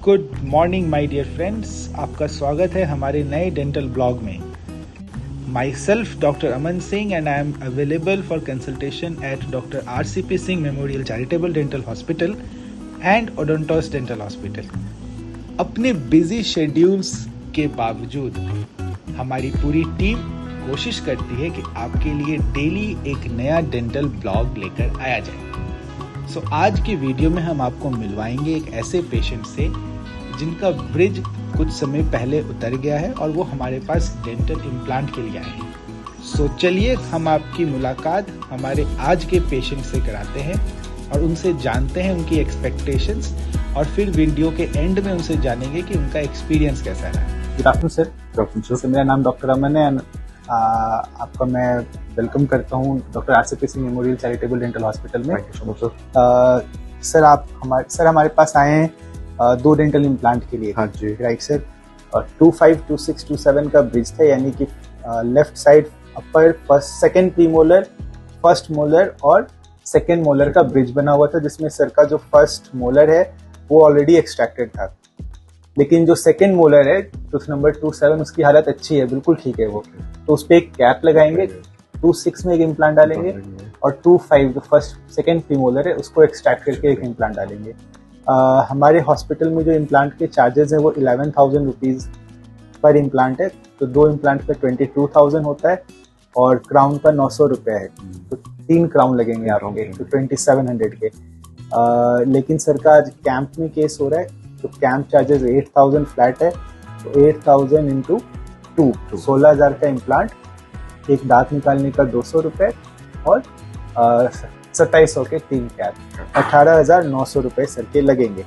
Good morning my dear friends, आपका स्वागत है हमारे नए डेंटल ब्लॉग में। Myself doctor Aman Singh and I am available for consultation at doctor RCP Singh memorial charitable dental hospital and Odontos dental hospital. अपने busy schedules के बावजूद हमारी पूरी टीम कोशिश करती है कि आपके लिए डेली एक नया डेंटल ब्लॉग लेकर आया जाए। सो आज की वीडियो में हम आपको मिलवाएंगे एक ऐसे पेशेंट से जिनका ब्रिज कुछ समय पहले उतर गया है और वो हमारे पास डेंटल इम्प्लांट के लिए आए हैं। सो चलिए हम आपकी मुलाकात हमारे आज के पेशेंट से कराते हैं और उनसे जानते हैं उनकी एक्सपेक्टेशंस, और फिर वीडियो के एंड में उनसे जानेंगे कि उनका एक्सपीरियंस कैसा रहा। Good afternoon sir. Good afternoon sir. मेरा नाम डॉक्टर अमन है। आपका मैं वेलकम करता हूँ doctor RCP Singh memorial charitable dental hospital में। Thank you so much sir. Sir हमारे पास आए हैं 2 डेंटल इम्प्लांट के लिए। हाँ जी, राइट सर। और 25, 26, 27 का ब्रिज था, यानी कि left side upper first second premolar, first molar और सेकेंड मोलर का ब्रिज बना हुआ था, जिसमें सर का जो फर्स्ट मोलर है वो ऑलरेडी एक्सट्रैक्टेड था, लेकिन जो सेकेंड मोलर है टूथ नंबर 27 उसकी हालत अच्छी है, बिल्कुल ठीक है वो। तो उस पर एक कैप लगाएंगे, 26 में एक इम्प्लांट डालेंगे और 25 जो फर्स्ट सेकेंड प्रीमोलर है उसको एक्सट्रैक्ट करके एक इम्प्लांट डालेंगे। हमारे हॉस्पिटल में जो इम्प्लांट के चार्जेस है वो 11,000 रुपीज़ पर इम्प्लांट है। तो 2 इम्प्लांट पे 22,000 होता है और क्राउन का 900 रुपये है, तो 3 क्राउन लगेंगे आपके, तो 2700 के। लेकिन सर का आज कैंप में केस हो रहा है, तो कैंप चार्जेस 8,000 फ्लैट है, तो 8,000 इंटू 2 16,000 का इम्प्लांट, एक दांत निकालने का 200 रुपये और 2700 के 3 कैप, 18,900 रुपये सर के लगेंगे।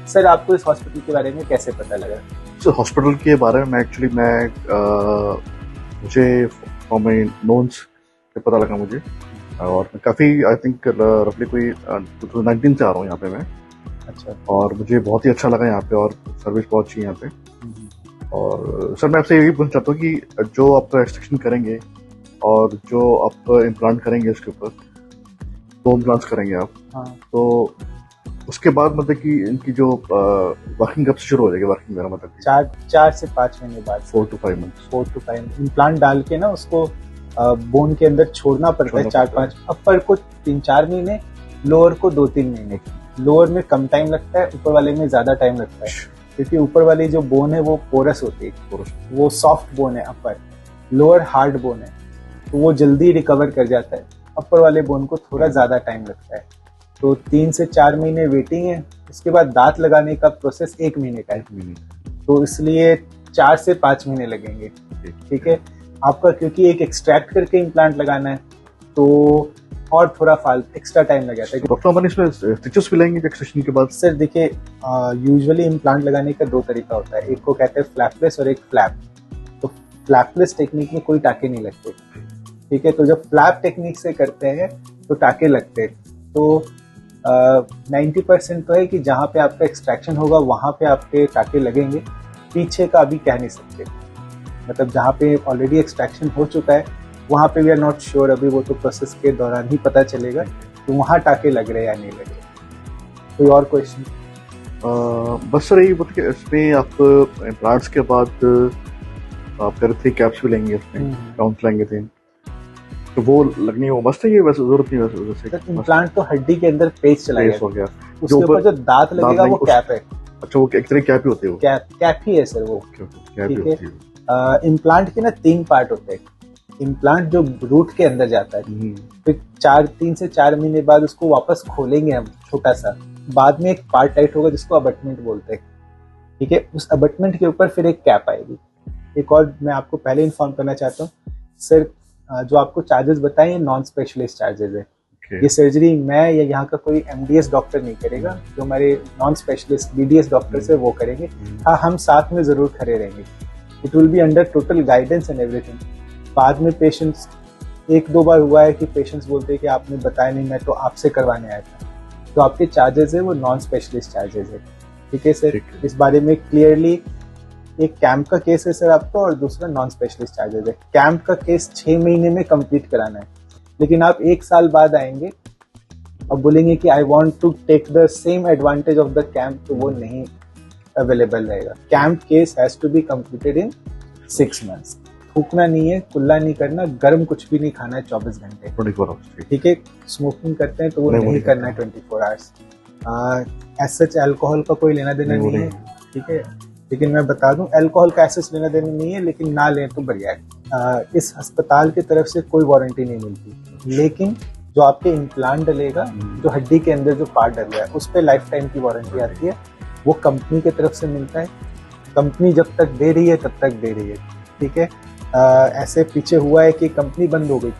सर आपको इस हॉस्पिटल के बारे में कैसे पता लगा? सर हॉस्पिटल के बारे में एक्चुअली मुझे फ्रॉम माई नोन्स से पता लगा मुझे, और मैं काफ़ी आई थिंक रफली कोई 2019 से आ रहा हूँ यहाँ पे मैं। अच्छा। और मुझे बहुत ही अच्छा लगा यहाँ पे, और सर्विस बहुत अच्छी है यहाँ पे। और सर मैं आपसे यही पूछना चाहता हूँ कि जो आप एक्सट्रैक्शन करेंगे और जो आप इम्प्लांट करेंगे उसके ऊपर 2 इम्प्लांट्स करेंगे आप, हाँ। तो उसके बाद मतलब कि इनकी जो वर्किंग कब से शुरू हो जाएगी? वर्किंग मेरा मतलब 4 से 5 महीने बाद, 4 to 5 months। 4 to 5 इम्प्लांट डाल के ना उसको बोन के अंदर छोड़ना पड़ता है 4-5। अपर को 3-4 महीने, लोअर को 2-3 महीने। लोअर में कम टाइम लगता है, ऊपर वाले में ज्यादा टाइम लगता है, क्योंकि ऊपर वाली जो बोन है वो पोरस होती है, वो सॉफ्ट बोन है अपर, लोअर हार्ड बोन है, तो वो जल्दी रिकवर कर जाता है। अपर वाले बोन को थोड़ा ज्यादा टाइम लगता है, तो 3 से 4 महीने वेटिंग है। उसके बाद दांत लगाने का प्रोसेस 1 महीने का है, तो इसलिए 4 से 5 महीने लगेंगे। ठीक है आपका, क्योंकि एक एक्सट्रैक्ट करके इम्प्लांट लगाना है तो और थोड़ा एक्स्ट्रा टाइम लग जाता है। डॉक्टर अमन इसमें स्टिचेस भी लगेंगे एक्सट्रैक्शन के बाद? सर देखिए, यूजुअली इम्प्लांट लगाने का 2 तरीका होता है, एक को कहते हैं फ्लैपलेस और एक फ्लैप। तो फ्लैपलेस टेक्निक में कोई टाके नहीं लगते, ठीक है। तो जब फ्लैप टेक्निक से करते हैं तो टाके लगते हैं। तो 90% तो है कि जहाँ पे आपका एक्सट्रैक्शन होगा वहाँ पे आपके टाके लगेंगे, पीछे का अभी कह नहीं सकते। मतलब जहाँ पे ऑलरेडी एक्सट्रैक्शन हो चुका है वहाँ पे वी आर नॉट श्योर, अभी वो तो प्रोसेस के दौरान ही पता चलेगा कि वहाँ टाके लग रहे या नहीं लग रहे। कोई और क्वेश्चन? बस सर यही बोलते कि इसमें आप इम्प्लांट्स के बाद आप कह रहे थे कैप्स भी लेंगे, इसमें काउंट लेंगे थे, तो वो लगनी वो मस्त है, ये वैसे जरूरत नहीं वैसे? इम्प्लांट तो हड्डी के अंदर पेस्ट चला हो गया, उसके ऊपर जो दांत लगेगा वो कैप है। अच्छा, वो एक तरह की कैप ही होती है? वो कैप ही है सर वो। ठीक है। इम्प्लांट के ना 3 पार्ट होते हैं। इम्प्लांट जो रूट के अंदर जाता है, फिर 3 से 4 महीने बाद उसको वापस खोलेंगे हम छोटा सा, बाद में एक पार्ट टाइट होगा जिसको अबटमेंट बोलते हैं, ठीक है। उस अबटमेंट के ऊपर फिर एक कैप आएगी। एक और मैं आपको पहले इन्फॉर्म करना चाहता हूँ सर, जो आपको चार्जेस बताए ये नॉन स्पेशलिस्ट चार्जेस है। ये सर्जरी मैं या यहाँ का कोई MDS डॉक्टर नहीं करेगा, जो हमारे नॉन स्पेशलिस्ट BDS डॉक्टर्स है वो करेंगे। हाँ, हम साथ में जरूर खड़े रहेंगे। It will be under total guidance and everything. बाद में पेशेंट्स 1-2 बार हुआ है कि पेशेंट्स बोलते हैं कि आपने बताया नहीं, मैं तो आपसे करवाने आया था, तो आपके चार्जेस है वो नॉन स्पेशलिस्ट चार्जेस है, ठीक है सर। इस बारे में क्लियरली, एक कैंप का केस है सर आपका और दूसरा नॉन स्पेशलिस्ट चार्जेस है। कैंप का केस 6 महीने में कंप्लीट कराना है, लेकिन आप 1 साल बाद आएंगे और बोलेंगे कि I want to take the same advantage of the camp, तो वो नहीं अवेलेबल रहेगा। Camp case has to be completed in 6 months। थूकना नहीं है, कुल्ला नहीं करना, गर्म कुछ भी नहीं खाना है 24 घंटे, 24 आवर्स। ठीक है। स्मोकिंग करते हैं तो वो नहीं करना है 24 आवर्स। एज सच अल्कोहल का कोई लेना देना नहीं है, ठीक है। लेकिन मैं बता दूं, अल्कोहल का एसेस लेना देना नहीं है, लेकिन ना लें तो बढ़िया है। इस अस्पताल की तरफ से कोई वारंटी नहीं मिलती, लेकिन जो आपके इम्प्लांट डलेगा, जो हड्डी के अंदर जो पार्ट डल रहा है, उस पर लाइफ टाइम की वारंटी आती है। वो कंपनी की तरफ से मिलता है। कंपनी जब तक दे रही है तब तक दे रही है, ठीक है। ऐसे पीछे हुआ है कि कंपनी बंद हो गई,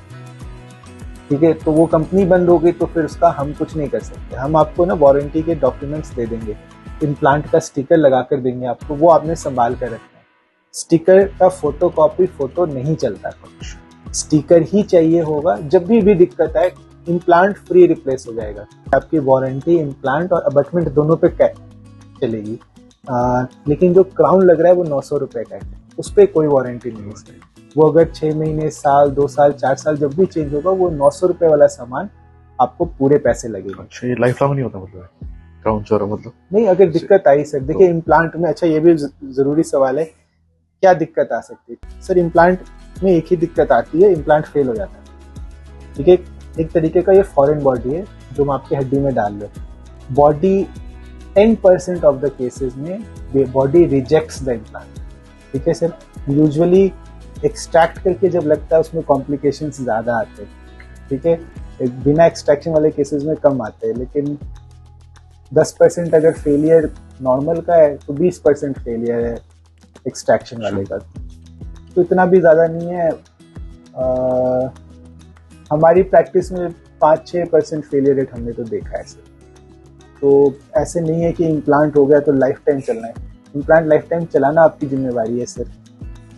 ठीक है, तो वो कंपनी बंद हो गई तो फिर उसका हम कुछ नहीं कर सकते। हम आपको ना वारंटी के डॉक्यूमेंट्स दे देंगे, इम्प्लांट का स्टिकर लगा कर देंगे आपको, वो आपने संभाल कर रखना है। स्टिकर का फोटोकॉपी फोटो नहीं चलता, स्टिकर ही चाहिए होगा। जब भी दिक्कत आए, इम्प्लांट फ्री रिप्लेस हो जाएगा। आपकी वारंटी इम्प्लांट और अबटमेंट दोनों पे चलेगी। लेकिन जो क्राउन लग रहा है वो 900 रुपए का है, उस पर कोई वारंटी नहीं है। वो अगर 6 महीने, साल, 2 साल, 4 साल जब भी चेंज होगा, वो 900 रुपए वाला सामान आपको पूरे पैसे लगेगा। अच्छा, ये लाइफ लॉन्ग नहीं होता मतलब क्राउन चोरा मतलब? नहीं, अगर दिक्कत आई सर, देखिए इम्प्लांट में, अच्छा ये भी जरूरी सवाल है, क्या दिक्कत आ सकती है सर? इम्प्लांट में एक ही दिक्कत आती है, इम्प्लांट फेल हो जाता है, ठीक है। एक तरीके का ये फॉरेन बॉडी है जो हम आपकी हड्डी में डाल रहे हैं। बॉडी 10% ऑफ द केसेस में बॉडी रिजेक्ट्स द इम्प्लांट, ठीक है सर। यूजुअली एक्सट्रैक्ट करके जब लगता है उसमें कॉम्प्लिकेशंस ज़्यादा आते हैं, ठीक है। बिना एक्सट्रैक्शन वाले केसेस में कम आते हैं, लेकिन 10% अगर फेलियर नॉर्मल का है तो 20% फेलियर है एक्सट्रैक्शन वाले का, तो इतना भी ज़्यादा नहीं है। हमारी प्रैक्टिस में 5-6% फेलियर रेट हमने तो देखा है सर। तो ऐसे नहीं है कि इम्प्लांट हो गया तो लाइफ टाइम चलना है। इम्प्लांट लाइफ टाइम चलाना आपकी जिम्मेवारी है सर।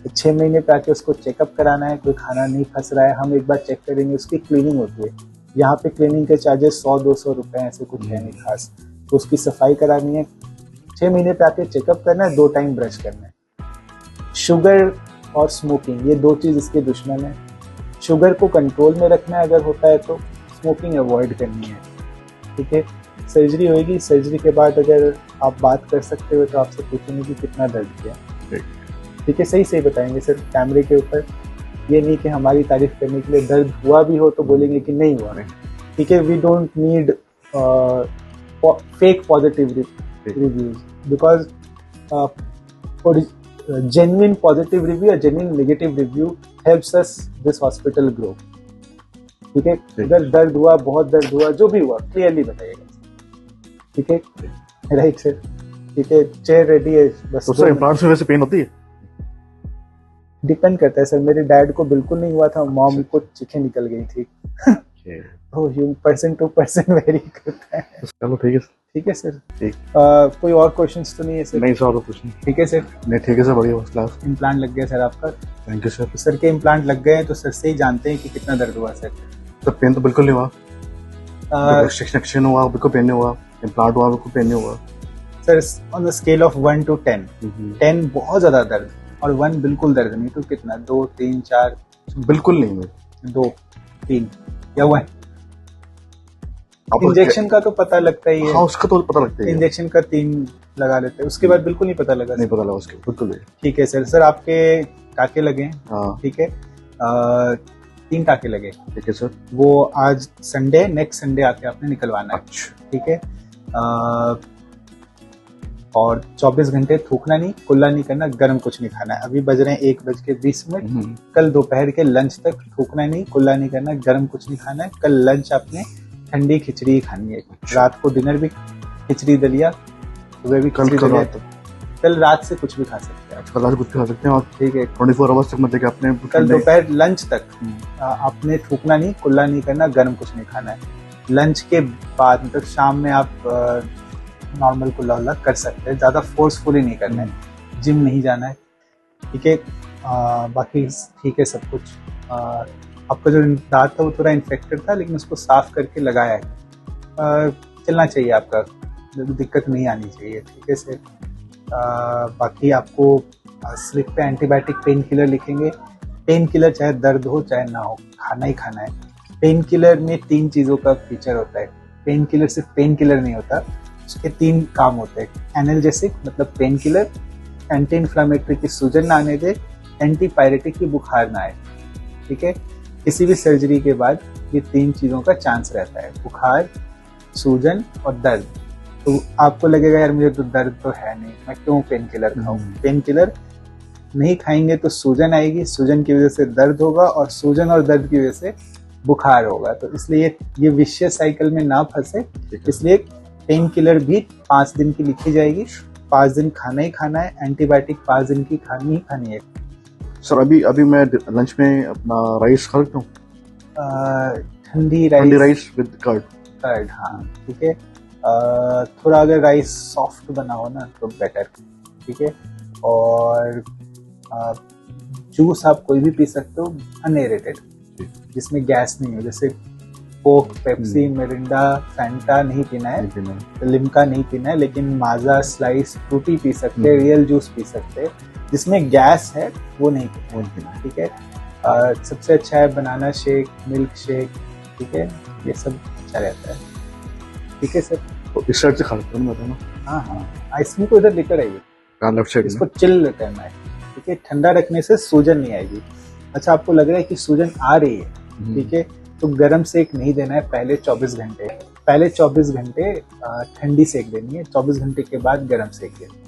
6 महीने पे आके उसको चेकअप कराना है, कोई खाना नहीं फंस रहा है, हम एक बार चेक करेंगे। उसकी क्लीनिंग होती है, यहाँ पे क्लीनिंग के चार्जेस 100-200 रुपए, ऐसे कुछ है नहीं खास। तो उसकी सफाई करानी है, 6 महीने पे आके चेकअप करना है, 2 टाइम ब्रश करना है। शुगर और स्मोकिंग, ये 2 चीज़ इसके दुश्मन है। शुगर को कंट्रोल में रखना है अगर होता है तो, स्मोकिंग अवॉइड करनी है, ठीक है। सर्जरी होगी, सर्जरी के बाद अगर आप बात कर सकते हो तो आपसे पूछेंगे कि कितना दर्द किया, ठीक है। सही बताएंगे सर कैमरे के ऊपर। ये नहीं कि हमारी तारीफ करने के लिए दर्द हुआ भी हो तो बोलेंगे कि नहीं हुआ, ठीक है। We don't need fake positive reviews, because genuine positive review or genuine negative review helps us this hospital grow, ठीक है। अगर दर्द हुआ, बहुत दर्द हुआ, जो भी हुआ क्लियरली बताइएगा, ठीक है। राइट सर, ठीक है। चेयर रेडी है बस। तो सर इम्प्लांट्स में वैसे पेन होती है? डिपेंड करता है सर। मेरे डैड को बिल्कुल नहीं हुआ था, मॉम को चीखें निकल गई थी। तो पर्सन टू पर्सन वेरी करता है। चलो ठीक है सर। ठीक। कोई और क्वेश्चंस तो नहीं है सर? नहीं सर, और कुछ नहीं। ठीक है सर। नहीं, ठीक है सर, बढ़िया फर्स्ट क्लास। इम्प्लांट लग गया सर आपका? Thank you sir. सर के इम्प्लांट लग गए तो सर से ही जानते हैं कि कितना दर्द हुआ सर। सर पेन तो बिल्कुल नहीं हुआ, एक्सट्रैक्शन हुआ बिल्कुल पेन नहीं हुआ, इम्प्लांट हुआ बिल्कुल पेन नहीं हुआ sir. On the scale of 1 to 10, 10 बहुत ज्यादा दर्द और 1 बिल्कुल दर्द नहीं, तो कितना? 2, 3, 4? बिल्कुल नहीं, 2, 3 या 1? इंजेक्शन का तो पता लगता ही है। हाँ, उसका तो पता लगता है। इंजेक्शन का 3 लगा लेते हैं, उसके बाद बिल्कुल नहीं पता लगा? नहीं पता लगा उसके, बिल्कुल नहीं। ठीक है सर। सर आपके टाके लगे हैं? हाँ। ठीक है, 3 टाके लगे। ठीक है सर। वो आज संडे, नेक्स्ट संडे आके आपने निकलवाना है, ठीक है। और 24 घंटे थूकना नहीं, कुल्ला नहीं करना, गर्म कुछ नहीं खाना है। अभी बज रहे हैं 1:20। कल दोपहर के लंच तक थूकना नहीं, कुल्ला नहीं करना, गर्म कुछ नहीं खाना है। कल लंच आपने ठंडी खिचड़ी खानी है। रात को डिनर भी खिचड़ी दलिया, सुबह भी खिचड़ी दलिया। कल रात से कुछ भी खा सकते हैं, कल रात कुछ खा सकते हैं। और ठीक है, 24 आवर्स तक मतलब कि आपने कल दोपहर लंच तक आपने थूकना नहीं, कुल्ला नहीं करना, गर्म कुछ नहीं खाना है। लंच के बाद मतलब शाम में आप नॉर्मल कुल्ला उल्ला कर सकते हैं, ज्यादा फोर्सफुली नहीं करना है। जिम नहीं जाना है, ठीक है। बाकी ठीक है सब कुछ। आपका जो दांत था वो थोड़ा इन्फेक्टेड था, लेकिन उसको साफ करके लगाया है। चलना चाहिए आपका, दिक्कत नहीं आनी चाहिए, ठीक है सर। बाकी आपको स्लिप पे एंटीबायोटिक पेन किलर लिखेंगे। पेन किलर चाहे दर्द हो चाहे ना हो, खाना ही खाना है। पेन किलर में 3 चीज़ों का फीचर होता है। पेन किलर सिर्फ पेन किलर नहीं होता, उसके 3 काम होते हैं। एनाल्जेसिक मतलब पेन किलर, एंटी इन्फ्लामेटरी की सूजन ना आने दे, एंटीपायरेटिक की बुखार ना आए। ठीक है, किसी भी सर्जरी के बाद ये 3 चीजों का चांस रहता है, बुखार, सूजन और दर्द। तो आपको लगेगा यार मुझे तो दर्द तो है नहीं, मैं क्यों पेन किलर खाऊं? पेन किलर नहीं खाएंगे तो सूजन आएगी, सूजन की वजह से दर्द होगा और सूजन और दर्द की वजह से बुखार होगा। तो इसलिए ये विशियस साइकिल में ना फंसे, इसलिए पेन किलर भी 5 दिन की लिखी जाएगी, 5 दिन खाना ही खाना है, एंटीबायोटिक 5 दिन की खानी ही खानी है। सर अभी मैं लंच में अपना राइस खा सकता हूँ? ठंडी राइस विद कर्ड। हाँ ठीक है। थोड़ा अगर राइस सॉफ्ट बना हो ना तो बेटर। ठीक है, और जूस आप कोई भी पी सकते हो अनएरेटेड, जिसमें गैस नहीं हो, जैसे कोक, पेप्सी, मिरिंडा, फैंटा नहीं पीना है, लिम्का नहीं पीना है, लेकिन माजा, स्लाइस, फ्रूटी पी सकते हैं, रियल जूस पी सकते हैं, जिसमें गैस है वो नहीं पीना। ठीक है, सबसे अच्छा है बनाना शेक, मिल्क शेक। ठीक है, ये सब अच्छा रहता है। ठीक है सर, तो इस साइड से खा सकता हूँ मैं? हाँ, आइसक्रीम को इधर लेकर आइए, लेफ्ट साइड इसको चिल करना है। ठीक है, ठंडा रखने से सूजन नहीं आएगी। अच्छा, आपको लग रहा है कि सूजन आ रही है, ठीक है, तो गर्म सेक नहीं देना है पहले 24 घंटे। पहले 24 घंटे ठंडी सेक देनी है, 24 घंटे के बाद गर्म सेक देना है।